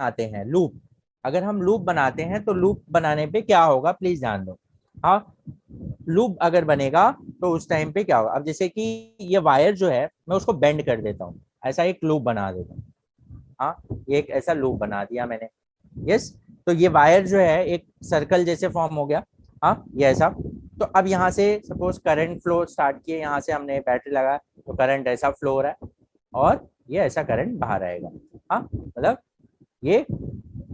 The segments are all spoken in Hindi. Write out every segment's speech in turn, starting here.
बनाते हैं लूप, अगर हम लूप बनाते हैं तो लूप बनाने पे क्या होगा प्लीज ध्यान दो। हाँ, लूप अगर बनेगा तो उस टाइम पे क्या होगा, अब जैसे कि ये वायर जो है मैं उसको बेंड कर देता हूँ, ऐसा एक लूप बना देता हूँ। हाँ, ये एक ऐसा लूप बना दिया मैंने। यस, तो ये वायर जो है एक सर्कल जैसे फॉर्म हो गया। हाँ, ये ऐसा। तो अब यहाँ से सपोज करंट फ्लो स्टार्ट किए, यहाँ से हमने बैटरी लगाया तो करंट ऐसा फ्लो हो रहा है और ये ऐसा करंट बाहर आएगा। हाँ, मतलब ये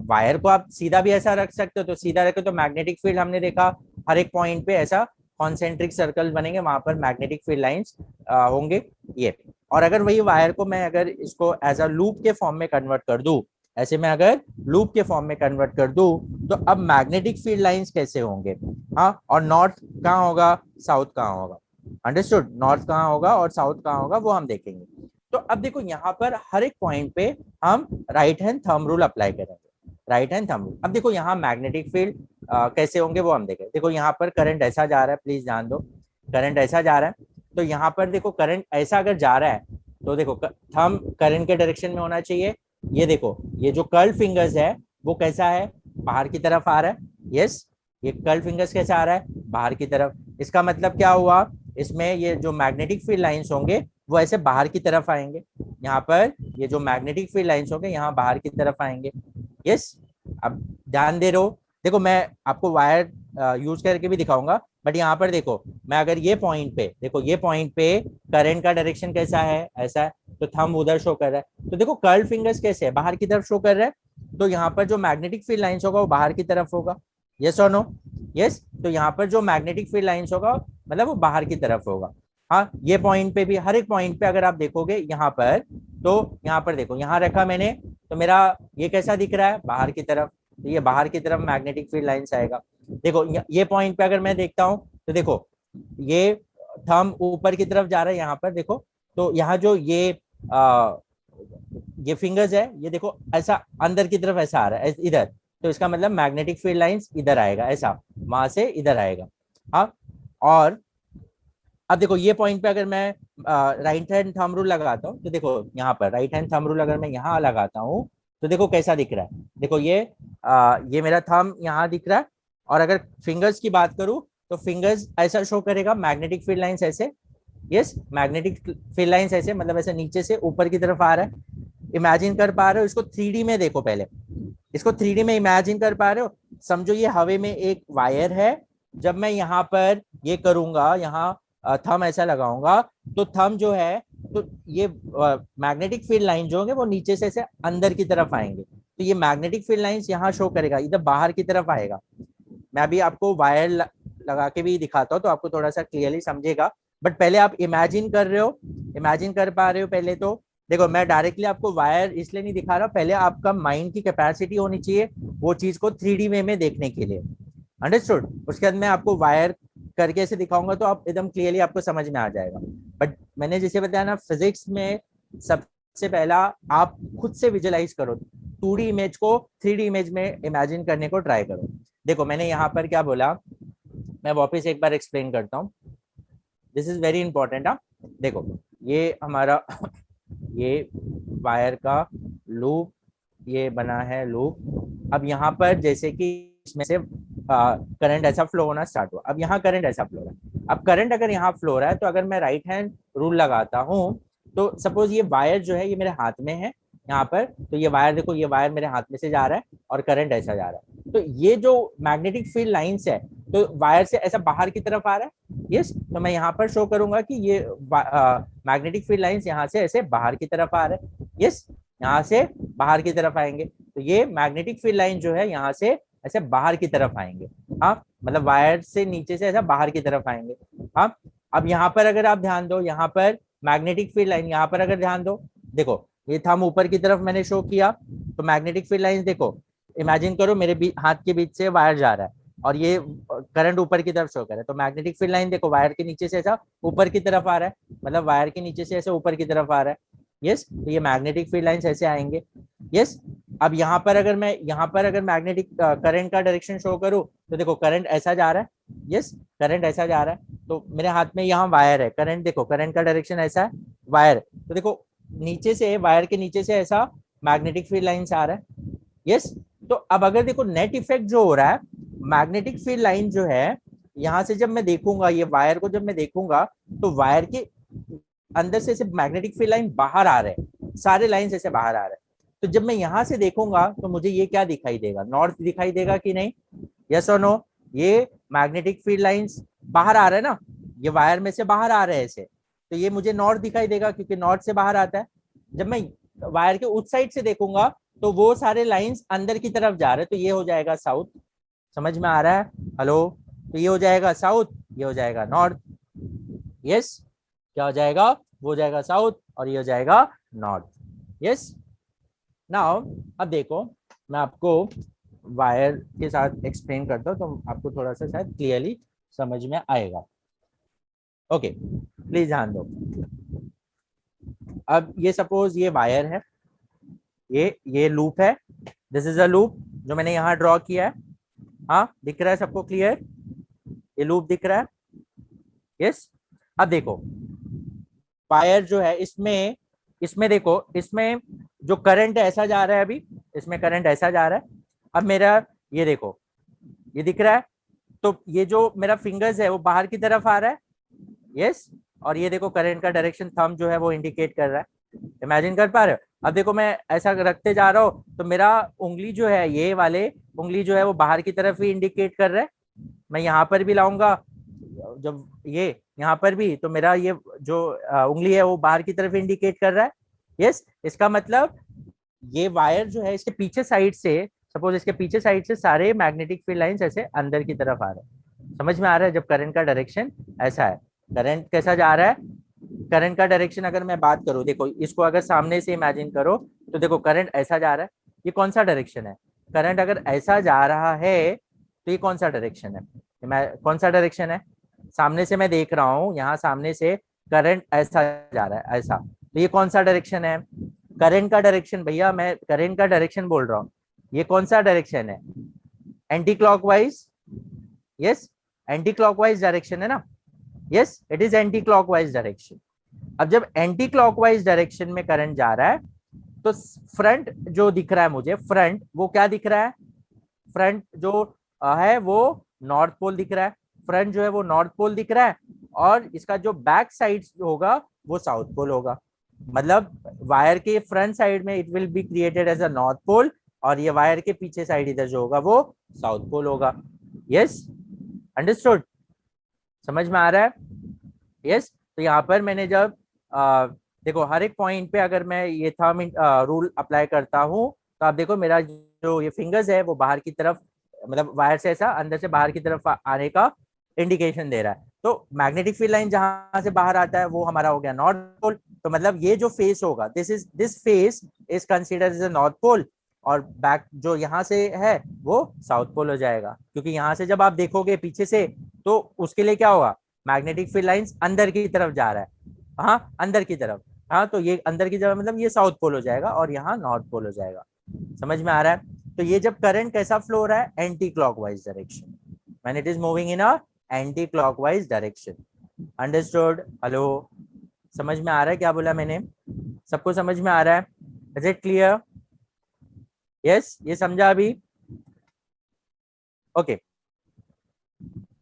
वायर को आप सीधा भी ऐसा रख सकते हो, तो सीधा रखे तो मैग्नेटिक फील्ड हमने देखा हर एक पॉइंट पे ऐसा कॉन्सेंट्रिक सर्कल बनेंगे, वहां पर मैग्नेटिक फील्ड लाइंस होंगे ये। और अगर वही वायर को मैं अगर इसको एज अ लूप के फॉर्म में कन्वर्ट कर दूं, ऐसे मैं अगर लूप के फॉर्म में कन्वर्ट कर दूं, तो अब मैग्नेटिक फील्ड लाइंस कैसे होंगे। हाँ, और नॉर्थ कहाँ होगा, साउथ कहाँ होगा, अंडरस्टूड, नॉर्थ कहाँ होगा और साउथ कहाँ होगा वो हम देखेंगे। तो अब देखो यहाँ पर हर एक पॉइंट पे हम right hand thumb rule apply करेंगे, राइट हैंड थंब रूल। अब देखो यहाँ मैग्नेटिक फील्ड कैसे होंगे वो हम देखें। देखो यहाँ पर करंट ऐसा जा रहा है, प्लीज ध्यान दो, करंट ऐसा जा रहा है, तो यहाँ पर देखो करंट ऐसा अगर जा रहा है तो देखो थंब करंट के डायरेक्शन में होना चाहिए। ये देखो ये जो कर्ल फिंगर्स है वो कैसा है, बाहर की तरफ आ रहा है। यस, ये कर्ल फिंगर्स कैसा आ रहा है, बाहर की तरफ। इसका मतलब क्या हुआ, इसमें ये जो मैग्नेटिक फील्ड लाइंस होंगे वो ऐसे बाहर की तरफ आएंगे। यहाँ पर ये जो मैग्नेटिक फील्ड लाइंस होंगे यहाँ बाहर की तरफ आएंगे। यस, अब ध्यान दे रहे हो, देखो मैं आपको वायर यूज करके भी दिखाऊंगा, बट यहाँ पर देखो मैं अगर ये पॉइंट पे, देखो ये पॉइंट पे करंट का डायरेक्शन कैसा है, ऐसा है, तो थंब उधर शो कर रहा है, तो देखो कर्ल फिंगर्स कैसे है, बाहर की तरफ शो कर रहा है, तो यहाँ पर जो मैग्नेटिक फील्ड लाइंस होगा वो बाहर की तरफ होगा। यस और नो, यस, तो यहाँ पर जो मैग्नेटिक फील्ड लाइंस होगा मतलब वो बाहर की तरफ होगा। हाँ, ये पॉइंट पे भी, हर एक पॉइंट पे अगर आप देखोगे यहाँ पर, तो यहाँ पर देखो यहाँ रखा मैंने, तो मेरा ये कैसा दिख रहा है, बाहर की तरफ, तो ये बाहर की तरफ मैग्नेटिक फील्ड लाइंस आएगा। देखो ये पॉइंट पे अगर मैं देखता हूँ तो देखो ये थंब ऊपर की तरफ जा रहा है यहाँ पर देखो, तो यहाँ जो ये फिंगर्स है ये देखो ऐसा अंदर की तरफ ऐसा आ रहा है इधर, तो इसका मतलब मैग्नेटिक फील्ड लाइंस इधर आएगा, ऐसा वहां से इधर आएगा। हाँ, और अब देखो ये पॉइंट पे अगर मैं राइट हैंड थंब रूल लगाता हूँ, तो देखो यहाँ पर राइट हैंड थंब रूल अगर मैं यहाँ लगाता हूँ तो देखो कैसा दिख रहा है, देखो ये मेरा थंब यहाँ दिख रहा है, और अगर फिंगर्स की बात करूँ तो फिंगर्स ऐसा शो करेगा मैग्नेटिक फील्ड लाइंस ऐसे। यस, मैग्नेटिक फील्ड लाइंस ऐसे मतलब ऐसे नीचे से ऊपर की तरफ आ रहा है। इमेजिन कर पा रहे हो इसको 3D में, देखो पहले इसको 3D में इमेजिन कर पा रहे हो, समझो ये हवा में एक वायर है, जब मैं यहाँ पर ये करूंगा, यहाँ थंब ऐसा लगाऊंगा, तो थंब जो है, तो ये मैग्नेटिक फील्ड लाइन जो होंगे वो नीचे से ऐसे अंदर की तरफ आएंगे, तो ये मैग्नेटिक फील्ड लाइंस यहाँ शो करेगा, इधर बाहर की तरफ आएगा। मैं अभी आपको वायर लगा के भी दिखाता हूँ तो आपको थोड़ा सा क्लियरली समझेगा, बट पहले आप इमेजिन कर रहे हो, इमेजिन कर पा रहे हो पहले तो। देखो मैं डायरेक्टली आपको वायर इसलिए नहीं दिखा रहा, पहले आपका माइंड की कैपेसिटी होनी चाहिए वो चीज को 3D वे में देखने के लिए, अंडरस्टूड। उसके बाद मैं आपको वायर करके ऐसे दिखाऊंगा तो आप एकदम क्लियरली आपको समझ में आ जाएगा। बट मैंने जैसे बताया ना, फिजिक्स में सबसे पहला आप खुद से विजुअलाइज करो, 2D इमेज को 3D इमेज में इमेजिन करने को ट्राई करो। देखो मैंने यहाँ पर क्या बोला, मैं वापस एक बार एक्सप्लेन करता हूँ, दिस इज वेरी इंपॉर्टेंट। हाँ, देखो ये हमारा ये वायर का लूप, ये बना है लूप। अब यहाँ पर जैसे कि इसमें से करंट ऐसा फ्लो होना स्टार्ट हुआ, अब यहाँ करंट ऐसा फ्लो हो रहा है, अब करंट अगर यहाँ फ्लो हो रहा है तो अगर मैं राइट हैंड रूल लगाता हूँ, तो सपोज ये वायर जो है ये मेरे हाथ में है यहाँ पर, तो ये वायर देखो, ये वायर मेरे हाथ में से जा रहा है और करंट ऐसा जा रहा है, तो ये जो मैग्नेटिक फील्ड लाइंस है तो वायर से ऐसा बाहर की तरफ आ रहा है। यस, तो मैं यहाँ पर शो करूंगा कि ये मैग्नेटिक फील्ड लाइंस यहाँ से ऐसे बाहर की तरफ आ रहे हैं। यस, यहाँ से बाहर की तरफ आएंगे, तो ये मैग्नेटिक फील्ड लाइन जो है यहाँ से ऐसे बाहर की तरफ आएंगे। हाँ, मतलब वायर से नीचे से ऐसा बाहर की तरफ आएंगे। हाँ, अब यहाँ पर अगर आप ध्यान दो, यहाँ पर मैग्नेटिक फील्ड लाइन, यहाँ पर अगर ध्यान दो, देखो ये थंब ऊपर की तरफ मैंने शो किया, तो मैग्नेटिक फील्ड लाइन देखो, इमेजिन करो मेरे हाथ के बीच से वायर जा रहा है और ये करंट ऊपर की तरफ शो कर रहा है, तो मैग्नेटिक फील्ड लाइन देखो वायर के नीचे से ऐसा ऊपर की तरफ आ रहा है, मतलब वायर के नीचे से ऐसे ऊपर की तरफ आ रहा है। यस, तो ये मैग्नेटिक फील्ड लाइंस ऐसे आएंगे। यस, अब यहाँ पर अगर मैं यहाँ पर अगर मैग्नेटिक करंट का डायरेक्शन शो करूँ, तो देखो करंट ऐसा जा रहा है। यस, करंट ऐसा जा रहा है, तो मेरे हाथ में यहाँ वायर है, करंट देखो करंट का डायरेक्शन ऐसा है, वायर, तो देखो नीचे से वायर के नीचे से ऐसा मैग्नेटिक फील्ड लाइंस आ रहा है। यस। तो अब अगर देखो नेट इफेक्ट जो हो रहा है, मैग्नेटिक फील्ड लाइन जो है, यहां से जब मैं देखूंगा ये वायर को, जब मैं देखूंगा तो वायर के अंदर से ऐसे मैग्नेटिक फील्ड लाइन बाहर आ रहे हैं, सारे लाइन ऐसे बाहर आ रहे हैं। तो जब मैं यहां से देखूंगा तो मुझे ये क्या दिखाई देगा, नॉर्थ दिखाई देगा कि नहीं, यस और नो। ये मैग्नेटिक फील्ड लाइंस बाहर आ रहे हैं ना, ये वायर में से बाहर आ रहे हैं ऐसे, तो ये मुझे नॉर्थ दिखाई देगा क्योंकि नॉर्थ से बाहर आता है। जब मैं वायर के उस साइड से देखूंगा तो वो सारे लाइंस अंदर की तरफ जा रहे हैं, तो ये हो जाएगा साउथ। समझ में आ रहा है, हेलो? तो ये हो जाएगा साउथ, ये हो जाएगा नॉर्थ। यस, क्या हो जाएगा, वो हो जाएगा साउथ और ये हो जाएगा नॉर्थ। यस। नाउ अब देखो, मैं आपको वायर के साथ एक्सप्लेन करता हूँ तो आपको थोड़ा सा शायद क्लियरली समझ में आएगा। ओके, प्लीज ध्यान दो। अब ये सपोज ये वायर है, ये लूप है, दिस इज अ लूप जो मैंने यहाँ ड्रॉ किया है। हाँ, दिख रहा है सबको क्लियर? ये लूप दिख रहा है? यस। अब देखो वायर जो है, इसमें इसमें देखो, इसमें जो करंट ऐसा जा रहा है अभी, इसमें करंट ऐसा जा रहा है। अब मेरा ये देखो, ये दिख रहा है, तो ये जो मेरा फिंगर्स है वो बाहर की तरफ आ रहा है। यस। और ये देखो करंट का डायरेक्शन थंब जो है वो इंडिकेट कर रहा है। इमेजिन कर पा रहे हो? अब देखो मैं ऐसा रखते जा रहा हूँ तो मेरा उंगली जो है, ये वाले उंगली जो है वो बाहर की तरफ ही इंडिकेट कर रहा है। मैं यहाँ पर भी लाऊंगा, जब ये यहाँ पर भी, तो मेरा ये जो उंगली है वो बाहर की तरफ इंडिकेट कर रहा है। यस। इसका मतलब ये वायर जो है, इसके पीछे साइड से, सपोज इसके पीछे साइड से सारे मैग्नेटिक फील्ड लाइंस ऐसे अंदर की तरफ आ रहे हैं। समझ में आ रहा है? जब करंट का डायरेक्शन ऐसा है, करंट कैसा जा रहा है, करंट का डायरेक्शन अगर मैं बात करूं, देखो इसको अगर सामने से इमेजिन करो तो देखो करंट ऐसा जा रहा है, ये कौन सा डायरेक्शन है? करंट अगर ऐसा जा रहा है तो ये कौन सा डायरेक्शन है? कौन सा डायरेक्शन है? सामने से मैं देख रहा हूँ, यहाँ सामने से करंट ऐसा जा रहा है, ऐसा, तो ये कौन सा डायरेक्शन है? करंट का डायरेक्शन, भैया मैं करंट का डायरेक्शन बोल रहा हूँ, ये कौन सा डायरेक्शन है? Anti clockwise. Yes, anti clockwise direction है ना। Yes, it is anti clockwise direction. अब जब एंटी क्लॉकवाइज डायरेक्शन में करंट जा रहा है तो फ्रंट जो दिख रहा है मुझे, फ्रंट वो क्या दिख रहा है? फ्रंट जो है वो नॉर्थ पोल दिख रहा है, फ्रंट जो है वो नॉर्थ पोल दिख रहा है, और इसका जो बैक साइड होगा वो साउथ पोल होगा। मतलब वायर के फ्रंट साइड में it will be created as a north pole, और ये वायर के पीछे साइड इधर जो होगा वो साउथ पोल होगा। Yes, understood? समझ में आ रहा है? यस। तो यहाँ पर मैंने जब देखो हर एक पॉइंट पे अगर मैं ये थंब रूल अप्लाई करता हूँ तो आप देखो मेरा जो ये फिंगर्स है वो बाहर की तरफ, मतलब वायर से ऐसा अंदर से बाहर की तरफ आने का इंडिकेशन दे रहा है। तो मैग्नेटिक फील्ड लाइन जहां से बाहर आता है वो हमारा हो गया नॉर्थ पोल। तो मतलब ये जो फेस होगा, this face is considered as a north pole, और बैक जो यहाँ से है वो साउथ पोल हो जाएगा, क्योंकि यहाँ से जब आप देखोगे पीछे से तो उसके लिए क्या होगा, मैग्नेटिक फील्ड लाइंस अंदर की तरफ जा रहा है। हाँ, अंदर की तरफ। हाँ, तो ये अंदर की तरफ मतलब ये साउथ पोल हो जाएगा और यहाँ नॉर्थ पोल हो जाएगा। समझ में आ रहा है? तो ये जब करंट कैसा फ्लो हो रहा है, anti clockwise direction, when it is moving in a anti clockwise direction. Understood? Hello? समझ में आ रहा है क्या बोला मैंने? सबको समझ में आ रहा है? Is it clear? यस, ये समझा अभी? ओके,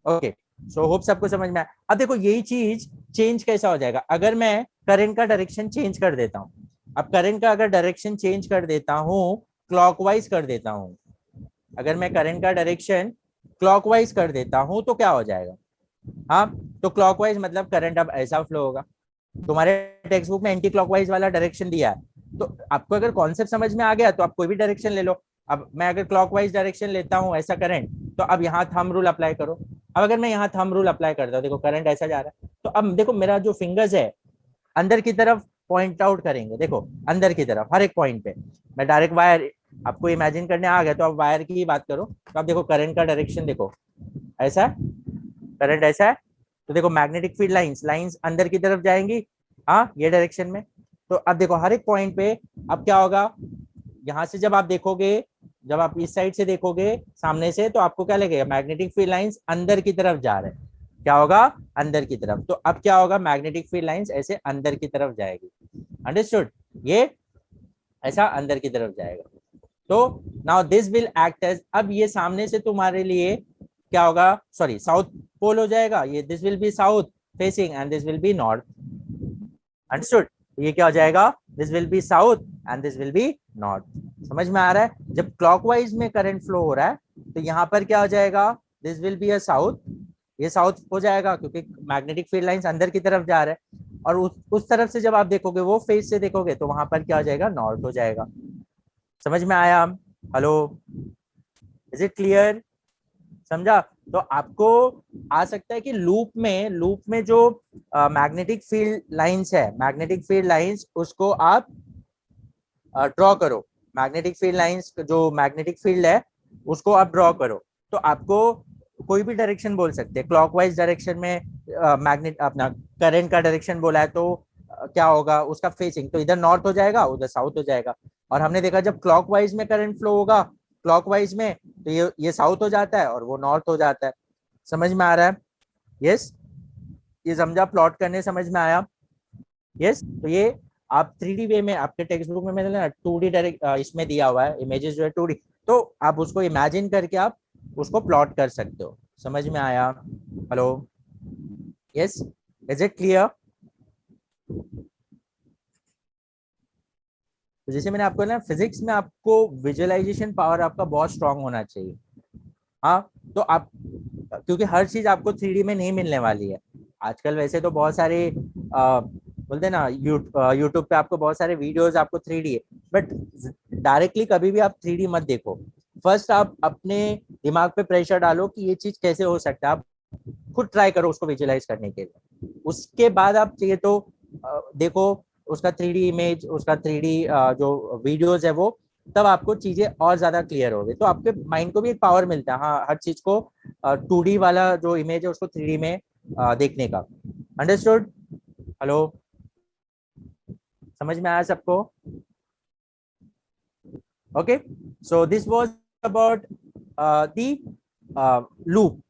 ओके, सो होप सबको समझ में आया। अब देखो यही चीज चेंज कैसा हो जाएगा अगर मैं करंट का डायरेक्शन चेंज कर देता हूँ। अब करंट का अगर डायरेक्शन चेंज कर देता हूँ, क्लॉकवाइज कर देता हूँ, अगर मैं करंट का डायरेक्शन क्लॉकवाइज कर देता हूँ तो क्या हो जाएगा? हाँ, तो क्लॉकवाइज मतलब करंट अब ऐसा फ्लो होगा। तुम्हारे टेक्स्ट बुक में एंटी क्लॉकवाइज वाला डायरेक्शन दिया है, तो आपको अगर कॉन्सेप्ट समझ में आ गया तो आप कोई भी डायरेक्शन ले लो। अब मैं अगर क्लॉकवाइज डायरेक्शन लेता हूँ ऐसा करंट, तो अब यहाँ थंब रूल अप्लाई करो। अब अगर मैं यहाँ थंब रूल अप्लाई करता हूँ, देखो करंट ऐसा जा रहा है, तो अब देखो मेरा जो फिंगर्स है अंदर की तरफ पॉइंट आउट करेंगे। देखो अंदर की तरफ हर एक पॉइंट पे मैं डायरेक्ट वायर, आपको इमेजिन करने आ गया तो आप वायर की ही बात करो, तो आप देखो करंट का डायरेक्शन देखो ऐसा है, करंट ऐसा है, तो देखो मैग्नेटिक फील्ड लाइंस लाइंस अंदर की तरफ जाएंगी, हाँ ये डायरेक्शन में। तो अब देखो हर एक पॉइंट पे अब क्या होगा, यहाँ से जब आप देखोगे, जब आप इस साइड से देखोगे सामने से, तो आपको क्या लगेगा, मैग्नेटिक फील्ड लाइंस अंदर की तरफ जा रहे हैं। क्या होगा, अंदर की तरफ। तो अब क्या होगा, मैग्नेटिक फील्ड लाइंस ऐसे अंदर की तरफ जाएगी। अंडरस्टूड? ये ऐसा अंदर की तरफ जाएगा। तो now this will act as, अब ये सामने से तुम्हारे लिए क्या होगा, सॉरी साउथ पोल हो जाएगा, ये this will be south facing and this will be north, understood. ये क्या हो जाएगा, this will be south and this will be north. समझ में आ रहा है, जब क्लॉकवाइज में करंट फ्लो हो रहा है तो यहाँ पर क्या हो जाएगा, this will be a south, ये साउथ हो जाएगा क्योंकि मैग्नेटिक फील्ड लाइंस अंदर की तरफ जा रहा है, और उस तरफ से जब आप देखोगे, वो फेस से देखोगे तो वहां पर क्या हो जाएगा, नॉर्थ हो जाएगा। समझ में आया? Hello, is it clear? समझा? तो आपको आ सकता है कि लूप में जो मैग्नेटिक फील्ड लाइंस है, मैग्नेटिक फील्ड लाइंस उसको आप ड्रॉ करो, मैग्नेटिक फील्ड लाइंस जो मैग्नेटिक फील्ड है उसको आप ड्रॉ करो। तो आपको कोई भी डायरेक्शन बोल सकते हैं, क्लॉकवाइज डायरेक्शन में मैग्नेट अपना करंट का डायरेक्शन बोला है तो क्या होगा उसका फेसिंग, तो इधर नॉर्थ हो जाएगा उधर साउथ हो जाएगा। और हमने देखा जब क्लॉकवाइज में करंट फ्लो होगा क्लॉकवाइज में, तो ये साउथ हो जाता है और वो नॉर्थ हो जाता है। समझ में आ रहा है? यस, ये समझा, प्लॉट करने समझ में आया? यस, तो ये आप 3D वे में आपके टेक्स्ट बुक में मैंने ना 2D डायरेक्ट इसमें दिया हुआ है, इमेजेस जो है 2D, तो आप उसको इमेजिन करके आप उसको प्लॉट कर सकते हो। समझ में आया? Hello, yes, is it clear? तो जैसे मैंने आपको ना, फिजिक्स में आपको विजुअलाइजेशन पावर आपका बहुत स्ट्रांग होना चाहिए। हाँ, तो आप, क्योंकि हर चीज आपको 3D में नहीं मिलने वाली है। आजकल वैसे तो बहुत सारे बोलते हैं ना, यूट्यूब पे आपको बहुत सारे वीडियोस आपको 3D है, बट डायरेक्टली कभी भी आप 3D मत देखो। फर्स्ट आप अपने दिमाग पे प्रेशर डालो कि ये चीज कैसे हो सकता है, आप खुद ट्राई करो उसको विजुअलाइज करने के लिए। उसके बाद आप चाहिए तो देखो उसका 3D इमेज, उसका 3D जो वीडियोस है वो, तब आपको चीजें और ज्यादा क्लियर होगी, तो आपके माइंड को भी एक पावर मिलता है, हाँ, हर चीज को 2D वाला जो इमेज है उसको 3D में देखने का। अंडरस्टूड? हेलो, समझ में आया सबको? Okay, so this was about the loop.